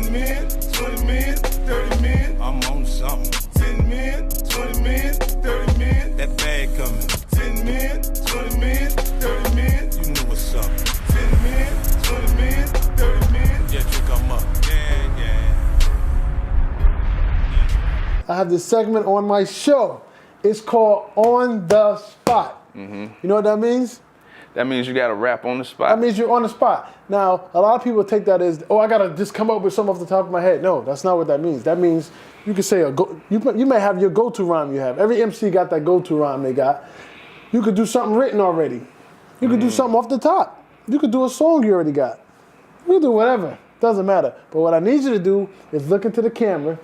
10 men, 20 men, 30 men. I'm on something. 10 men, 20 men, 30 men. That bag coming. 10 men, 20 men, 30 men. You know what's up. 10 men, 20 men, 30 men. Just you come up. Yeah. I have this segment on my show. It's called On the Spot. You know what that means? That means you got to rap on the spot. That means you're on the spot. Now, a lot of people take that as, I got to just come up with something off the top of my head. No, that's not what that means. That means you can say, you may have your go-to rhyme you have. Every MC got that go-to rhyme they got. You could do something written already. You could do something off the top. You could do a song you already got. You can do whatever. Doesn't matter. But what I need you to do is look into the camera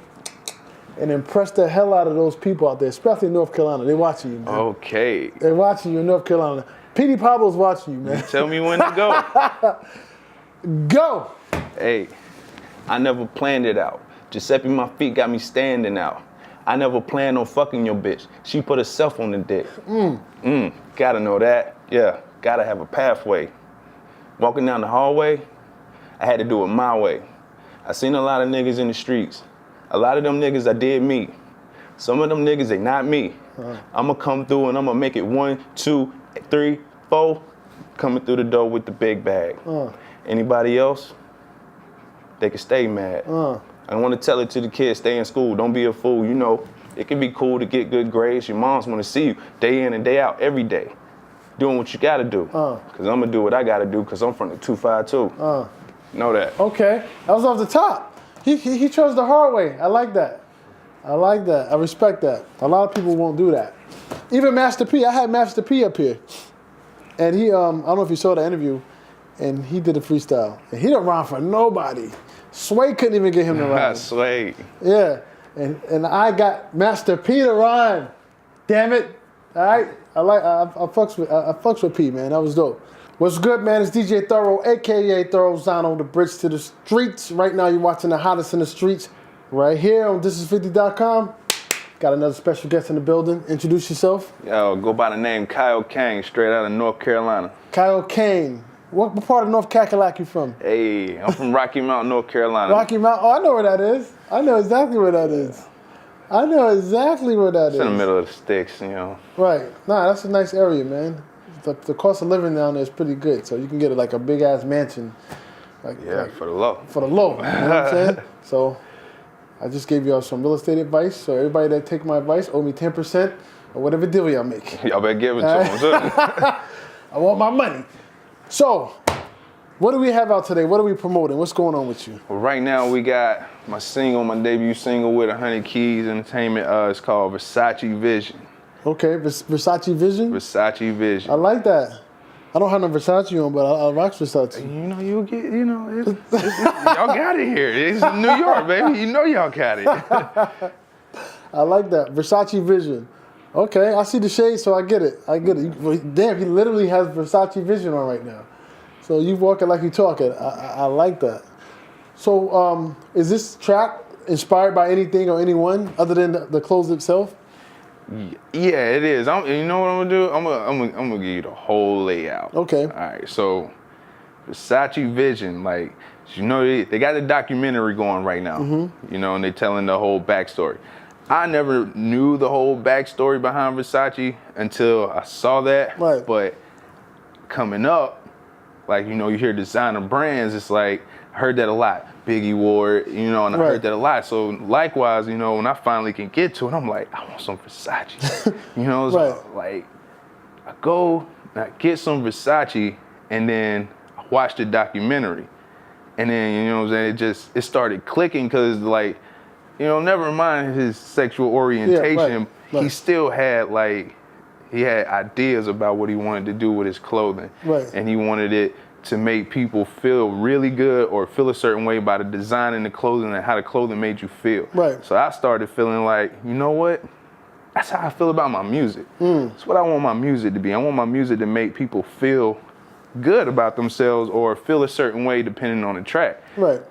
and impress the hell out of those people out there, especially in North Carolina. They're watching you, man. Okay. They're watching you in North Carolina. P.D. Pablo's watching you, man. Tell me when to go. Go! Hey, I never planned it out. Giuseppe, my feet got me standing out. I never planned on fucking your bitch. She put herself on the dick. Gotta know that. Yeah, gotta have a pathway. Walking down the hallway, I had to do it my way. I seen a lot of niggas in the streets. A lot of them niggas I did meet. Some of them niggas, they not me. I'ma come through and I'ma make it 1, 2, 3, 4, coming through the door with the big bag. Anybody else, they can stay mad. I want to tell it to the kids, stay in school, don't be a fool. You know, it can be cool to get good grades. Your moms want to see you day in and day out, every day, doing what you gotta do. Cause I'm gonna do what I gotta do, cause I'm from the 252. Know that. Okay, that was off the top. He chose the hard way. I like that. I like that. I respect that. A lot of people won't do that. Even Master P. I had Master P up here. And he, I don't know if you saw the interview, and he did a freestyle. And he don't rhyme for nobody. Sway couldn't even get him to rhyme. Sway. Yeah. And I got Master P to rhyme. Damn it. All right. I fucks with P, man. That was dope. What's good, man? It's DJ Thorough, a.k.a. Thorough Zano, the bridge to the streets. Right now, you're watching the hottest in the streets right here on thisis50.com. Got another special guest in the building. Introduce yourself. Yo, go by the name Kaio Kane, straight out of North Carolina. Kaio Kane. What part of North Cackalack you from? Hey, I'm from Rocky Mount, North Carolina. Rocky Mount? Oh, I know where that is. I know exactly where that is. I know exactly where that is. It's in the middle of the sticks, you know. Right. Nah, that's a nice area, man. The cost of living down there is pretty good, so you can get like a big ass mansion. For the low. For the low, you know what I'm saying? So I just gave y'all some real estate advice. So everybody that take my advice owe me 10% or whatever deal y'all make. Y'all better give it to them. I want my money. So what do we have out today? What are we promoting? What's going on with you? Well, right now we got my debut single with 100 Keys Entertainment. It's called Versace Vision. Okay, Versace Vision? Versace Vision. I like that. I don't have no Versace on, but I rock Versace. You know, you'll get, you know, y'all got it here. It's New York, baby. You know y'all got it. I like that. Versace Vision. Okay, I see the shade, so I get it. Damn, he literally has Versace Vision on right now. So you walking like you talking. I like that. So is this track inspired by anything or anyone other than the clothes itself? Yeah, it is. You know what I'm gonna do? I'm gonna give you the whole layout. Okay. All right. So, Versace Vision, like, you know, they got a documentary going right now. You know, and they telling the whole backstory. I never knew the whole backstory behind Versace until I saw that. Right. But coming up, like, you know, you hear designer brands. It's like I heard that a lot. Biggie wore it, you know, and I heard that a lot. So likewise, you know, when I finally can get to it, I'm like, I want some Versace. You know, so like I go and I get some Versace, and then I watch the documentary, and then, you know what I'm saying, it started clicking, because, like, you know, never mind his sexual orientation, he still had, like, he had ideas about what he wanted to do with his clothing, and he wanted it to make people feel really good or feel a certain way by the design and the clothing and how the clothing made you feel. So I started feeling like, you know what? That's how I feel about my music. That's what I want my music to be. I want my music to make people feel good about themselves or feel a certain way depending on the track.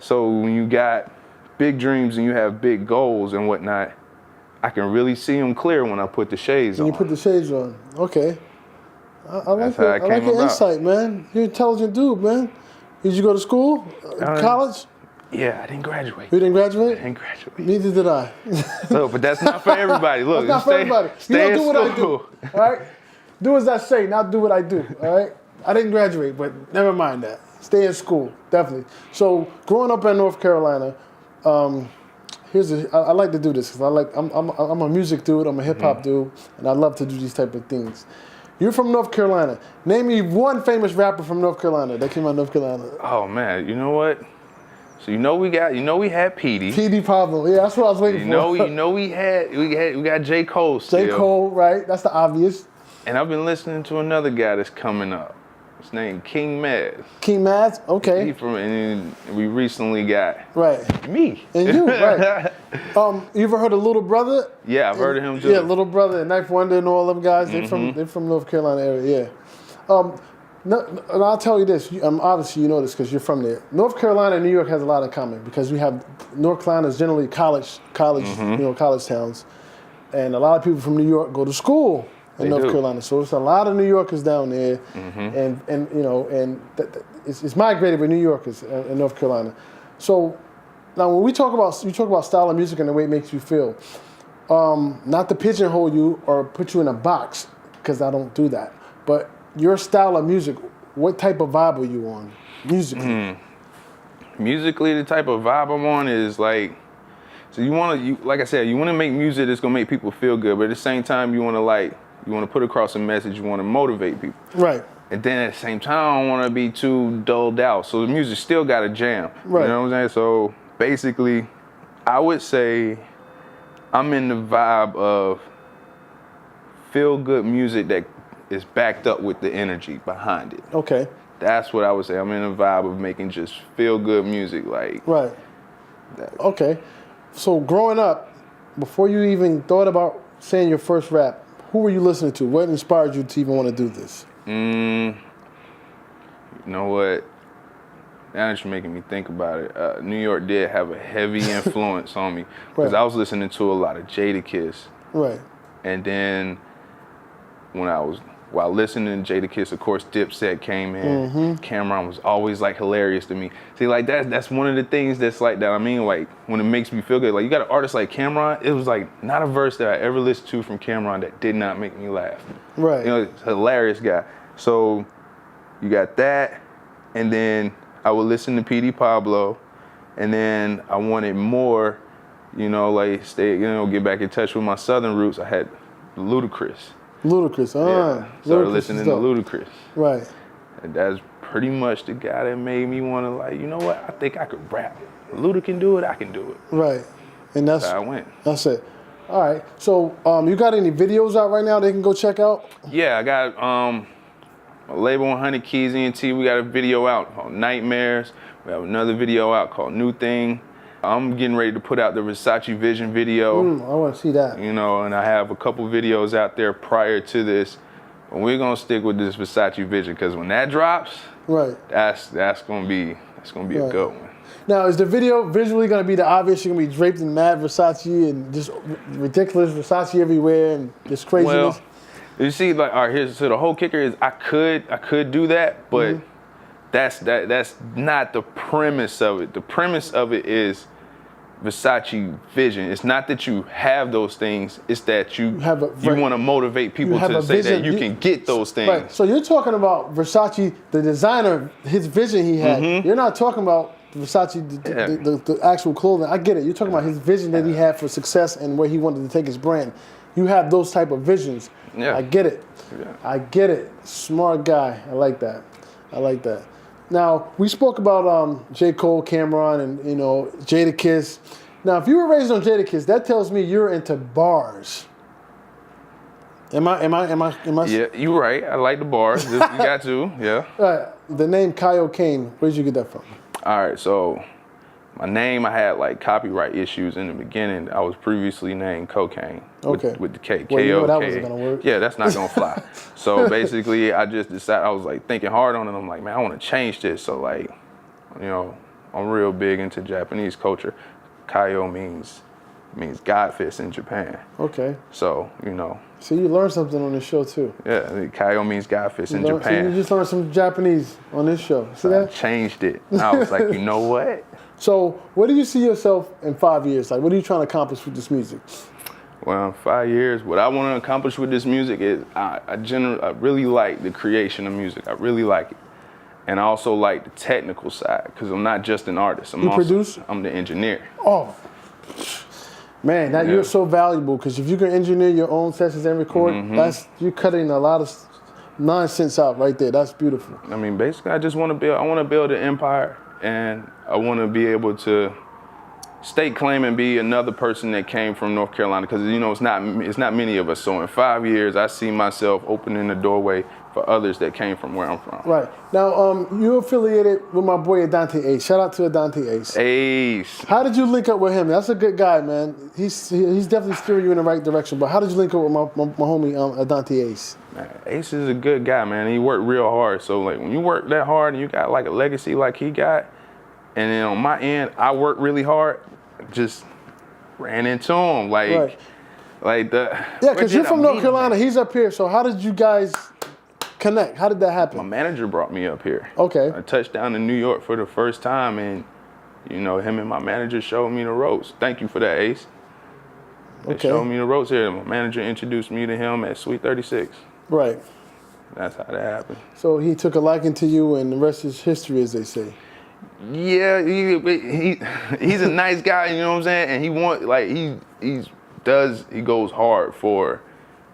So when you got big dreams and you have big goals and whatnot, I can really see them clear when I put the shades on. When you put the shades on. Okay. I like your insight, man. You're an intelligent dude, man. Did you go to school? College? Yeah, I didn't graduate. You didn't graduate? I didn't graduate. Neither did I. Look, but that's not for everybody. Look, That's not for everybody. You Stay don't in do what I do. school. All right? Do as I say, not do what I do. All right? I didn't graduate, but never mind that. Stay in school, definitely. So growing up in North Carolina, I like to do this because I'm a music dude, I'm a hip hop dude, and I love to do these type of things. You're from North Carolina. Name me one famous rapper from North Carolina that came out of North Carolina. Oh man, you know what? So we had Petey. Petey Pablo, yeah, that's what I was waiting for. We got J. Cole still. J. Cole, right? That's the obvious. And I've been listening to another guy that's coming up. His name King Maz. King Maz, okay. And we recently got me. And you, right. You ever heard of Little Brother? Yeah, I've heard of him too. Yeah, Little Brother and Knife Wonder and all them guys. They're from North Carolina area, yeah. And I'll tell you this, obviously you know this because you're from there. North Carolina and New York has a lot in common because we have, North Carolina is generally college towns. And a lot of people from New York go to school in North Carolina. So it's a lot of New Yorkers down there. It's migrated with New Yorkers in North Carolina. So now when you talk about style of music and the way it makes you feel, not to pigeonhole you or put you in a box, because I don't do that, but your style of music, what type of vibe are you on musically? Musically, the type of vibe I'm on is like, so like I said, you want to make music that's gonna make people feel good, but at the same time, you want to put across a message, you want to motivate people. Right. And then at the same time, I don't want to be too dulled out. So the music still got to jam. Right. You know what I'm saying? So basically, I would say I'm in the vibe of feel good music that is backed up with the energy behind it. Okay. That's what I would say. I'm in the vibe of making just feel good music, like. Right. That. Okay. So growing up, before you even thought about saying your first rap, who were you listening to? What inspired you to even want to do this? You know what? Now that you're making me think about it, New York did have a heavy influence on me because I was listening to a lot of Jadakiss. Right. And then while listening to Jadakiss, of course, Dipset came in. Cameron was always like hilarious to me. See, like that's one of the things that's like that. I mean, like when it makes me feel good. Like you got an artist like Cameron. It was like not a verse that I ever listened to from Cameron that did not make me laugh. Right. You know, he's a hilarious guy. So you got that, and then I would listen to Petey Pablo, and then I wanted more. You know, like get back in touch with my Southern roots. I had Ludacris. Started listening to Ludacris. Right. And that's pretty much the guy that made me want to like, you know what? I think I could rap. Luda can do it, I can do it. Right. And that's how I went. That's it. All right. So you got any videos out right now they can go check out? Yeah, I got a label 100 Keys ENT. We got a video out called Nightmares. We have another video out called New Thing. I'm getting ready to put out the Versace Vision video. I want to see that. You know, and I have a couple videos out there prior to this. But we're gonna stick with this Versace Vision because when that drops, right, that's gonna be a good one. Now, is the video visually gonna be the obvious? You're gonna be draped in mad Versace and just ridiculous Versace everywhere and this craziness. Well, you see, like, all right, so the whole kicker is I could do that, but that's not the premise of it. The premise of it is Versace Vision. It's not that you have those things, it's that you want to motivate people to say that you can get those things. Right. So you're talking about Versace, the designer, his vision he had. You're not talking about Versace, the actual clothing. I get it. You're talking about his vision that he had for success and where he wanted to take his brand. You have those type of visions. Yeah. I get it. Yeah. I get it. Smart guy. I like that. Now, we spoke about J. Cole, Cameron, and Jadakiss. Now, if you were raised on Jadakiss, that tells me you're into bars. Am I? Yeah, you're right. I like the bars. You got to, yeah. The name Kaio Kane, where did you get that from? All right, so my name, I had like copyright issues in the beginning. I was previously named Cocaine with the K. Well, K-O-K. that wasn't gonna work. Yeah, that's not gonna fly. So basically, I just decided, I was like thinking hard on it. I'm like, man, I want to change this. So like, I'm real big into Japanese culture. Kaio means means God fist in Japan. Okay. So, you know. So you learned something on this show too. Yeah, Kaio means God fist in Japan. So you just learned some Japanese on this show. See that? I changed it. I was like, you know what? So where do you see yourself in 5 years? Like, what are you trying to accomplish with this music? Well, in 5 years, what I want to accomplish with this music is I really like the creation of music. I really like it. And I also like the technical side because I'm not just an artist. You produce? I'm the engineer. Oh, man, you're so valuable because if you can engineer your own sessions and record, you're cutting a lot of nonsense out right there. That's beautiful. I mean, basically, I want to build an empire, and I want to be able to stake claim and be another person that came from North Carolina because, you know, it's not many of us. So in 5 years, I see myself opening the doorway for others that came from where I'm from. Right. Now, you're affiliated with my boy Adante Ace. Shout out to Adante Ace. Ace. How did you link up with him? That's a good guy, man. He's definitely steering you in the right direction. But how did you link up with my homie Adante Ace? Man, Ace is a good guy, man. He worked real hard. So, like, when you work that hard and you got, like, a legacy like he got, and then on my end, I worked really hard, just ran into him. Like, Yeah, because you're from North Carolina. He's up here. So how did you guys connect? How did that happen? My manager brought me up here. Okay. I touched down in New York for the first time, and, you know, him and my manager showed me the ropes. Thank you for that, Ace. They showed me the ropes here. My manager introduced me to him at Suite 36. Right. That's how that happened. So he took a liking to you, and the rest is history, as they say. Yeah, he's a nice guy, you know what I'm saying? And he goes hard for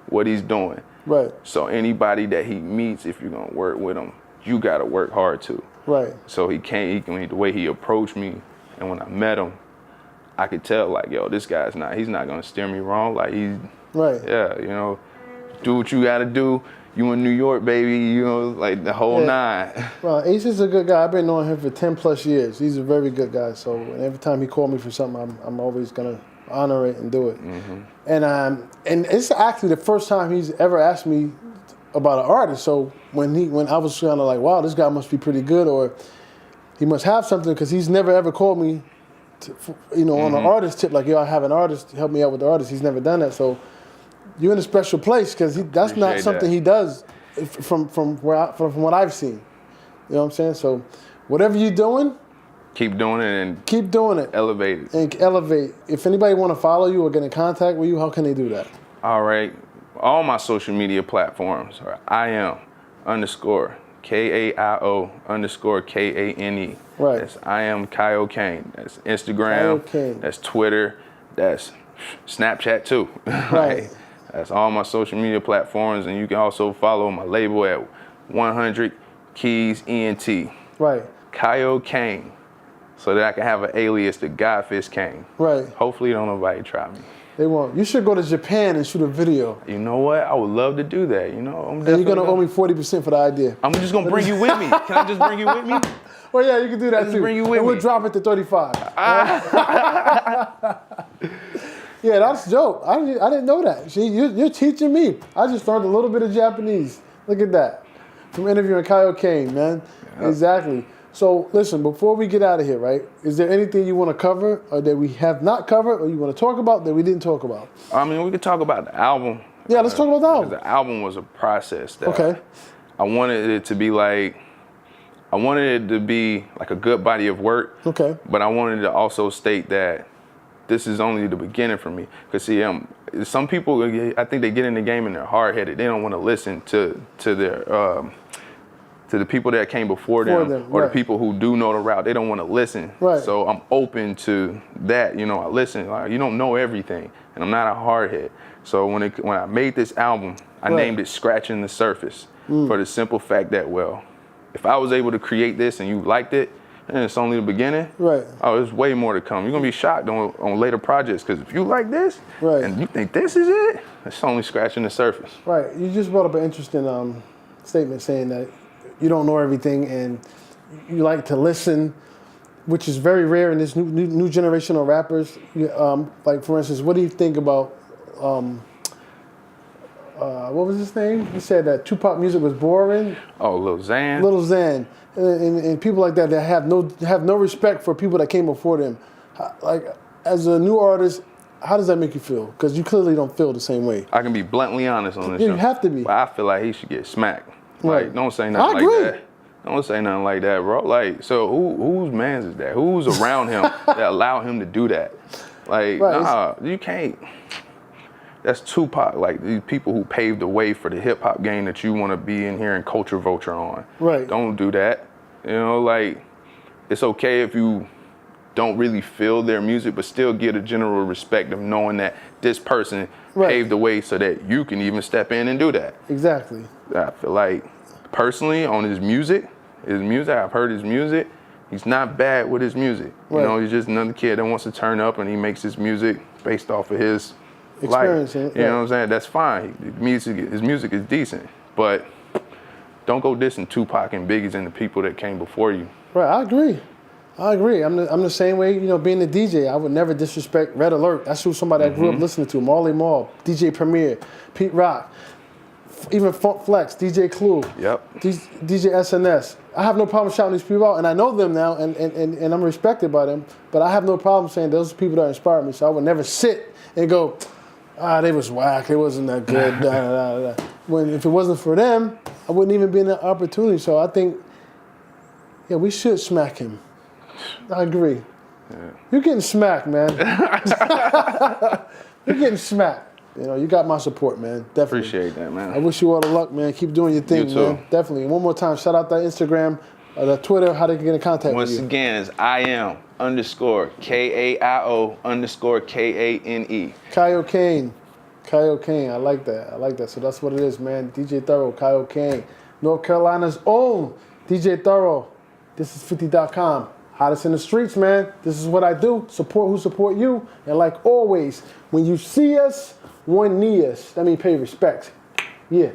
what he's doing. Right. So anybody that he meets, if you're gonna work with him, you gotta work hard too. Right. So the way he approached me, and when I met him, I could tell, like, yo, this guy's he's not gonna steer me wrong. Like, yeah, you know, do what you gotta do. You in New York, baby, you know, like the whole nine. Well, Ace is a good guy. I've been knowing him for 10 plus years. He's a very good guy. So every time he called me for something, I'm always gonna honor it and do it. Mm-hmm. And it's actually the first time he's ever asked me about an artist. So when I was kind of like, wow, this guy must be pretty good, or he must have something, because he's never ever called me, on an artist tip, like, yo, I have an artist, help me out with the artist. He's never done that. So you're in a special place because that's not something he does from what I've seen. You know what I'm saying? So whatever you're doing, keep doing it and keep doing it. Elevate it. And elevate. If anybody want to follow you or get in contact with you, how can they do that? All right. All my social media platforms are IAM_KAIO_KANE. Right. That's I am Kaio Kane. That's Instagram. Kaio Kane. That's Twitter. That's Snapchat too. Right. That's all my social media platforms, and you can also follow my label at 100 Keys ENT. Right. Kaio Kane, so that I can have an alias to Godfist Kane. Right. Hopefully, don't nobody try me. They won't. You should go to Japan and shoot a video. You know what? I would love to do that. You know, and you're gonna owe me 40% for the idea. I'm just gonna bring you with me. Can I just bring you with me? Well, yeah, you can do that too. Just bring you with me. We'll drop it to 35. Yeah, that's dope. I didn't know that. See, you're teaching me. I just learned a little bit of Japanese. Look at that. From interviewing Kaio Kane, man. Yeah. Exactly. So, listen, before we get out of here, right, is there anything you want to cover or that we have not covered or you want to talk about that we didn't talk about? I mean, we could talk about the album. Yeah, let's talk about the album. The album was a process that I wanted it to be like a good body of work. Okay. But I wanted to also state that this is only the beginning for me. Because, see, some people, I think they get in the game and they're hard-headed. They don't want to listen to the people that came before them or the people who do know the route. They don't want to listen. Right. So I'm open to that. You know, I listen. Like, you don't know everything, and I'm not a hardhead. So when I made this album, I named it Scratching the Surface for the simple fact that, well, if I was able to create this and you liked it, and it's only the beginning. Right. Oh, there's way more to come. You're gonna be shocked on later projects, because if you like this, and you think this is it, it's only scratching the surface. Right. You just brought up an interesting statement saying that you don't know everything and you like to listen, which is very rare in this new generation of rappers. Like, for instance, what do you think about what was his name? He said that Tupac music was boring. Oh, Lil Xan. Lil Xan. And people like that have no respect for people that came before them. Like, as a new artist, How does that make you feel? Because you clearly don't feel the same way. I can be bluntly honest on this. Yeah, you have to be. But I feel like he should get smacked. Right. Like, don't say nothing like that. Don't say nothing like that, bro. Like, so whose man's is that? Who's around him that allow him to do that? Like, nah, you can't. That's Tupac. Like, these people who paved the way for the hip hop game that you want to be in here and culture vulture on. Right. Don't do that. You know, like, it's okay if you don't really feel their music, but still get a general respect of knowing that this person paved the way so that you can even step in and do that. Exactly. I feel like, personally, on his music, I've heard his music, he's not bad with his music. You know, he's just another kid that wants to turn up and he makes his music based off of his life. You know what I'm saying? That's fine. His music is decent, but don't go dissing Tupac and Biggie's and the people that came before you. Right, I agree. I'm the same way, you know, being a DJ, I would never disrespect Red Alert. That's who somebody I grew up listening to, Marley Marl, DJ Premier, Pete Rock, even Funk Flex, DJ Clue, DJ SNS. I have no problem shouting these people out, and I know them now, and I'm respected by them, but I have no problem saying those are people that inspire me, so I would never sit and go, they was whack, it wasn't that good, When if it wasn't for them, I wouldn't even be in that opportunity, so I think, we should smack him. I agree. Yeah. You're getting smacked, man. You're getting smacked. You know, you got my support, man. Definitely. Appreciate that, man. I wish you all the luck, man. Keep doing your thing, man. Definitely. One more time, shout out that Instagram, the Twitter, how they can get in contact with you. Once again, it's IM_KAIO_KANE. Kaio Kane. Kaio Kane. I like that. So that's what it is, man. DJ Thorough, Kaio Kane. North Carolina's own DJ Thorough. This is 50.com. Hottest in the streets, man. This is what I do. Support who support you. And like always, when you see us, one knee us. That means pay respect. Yeah.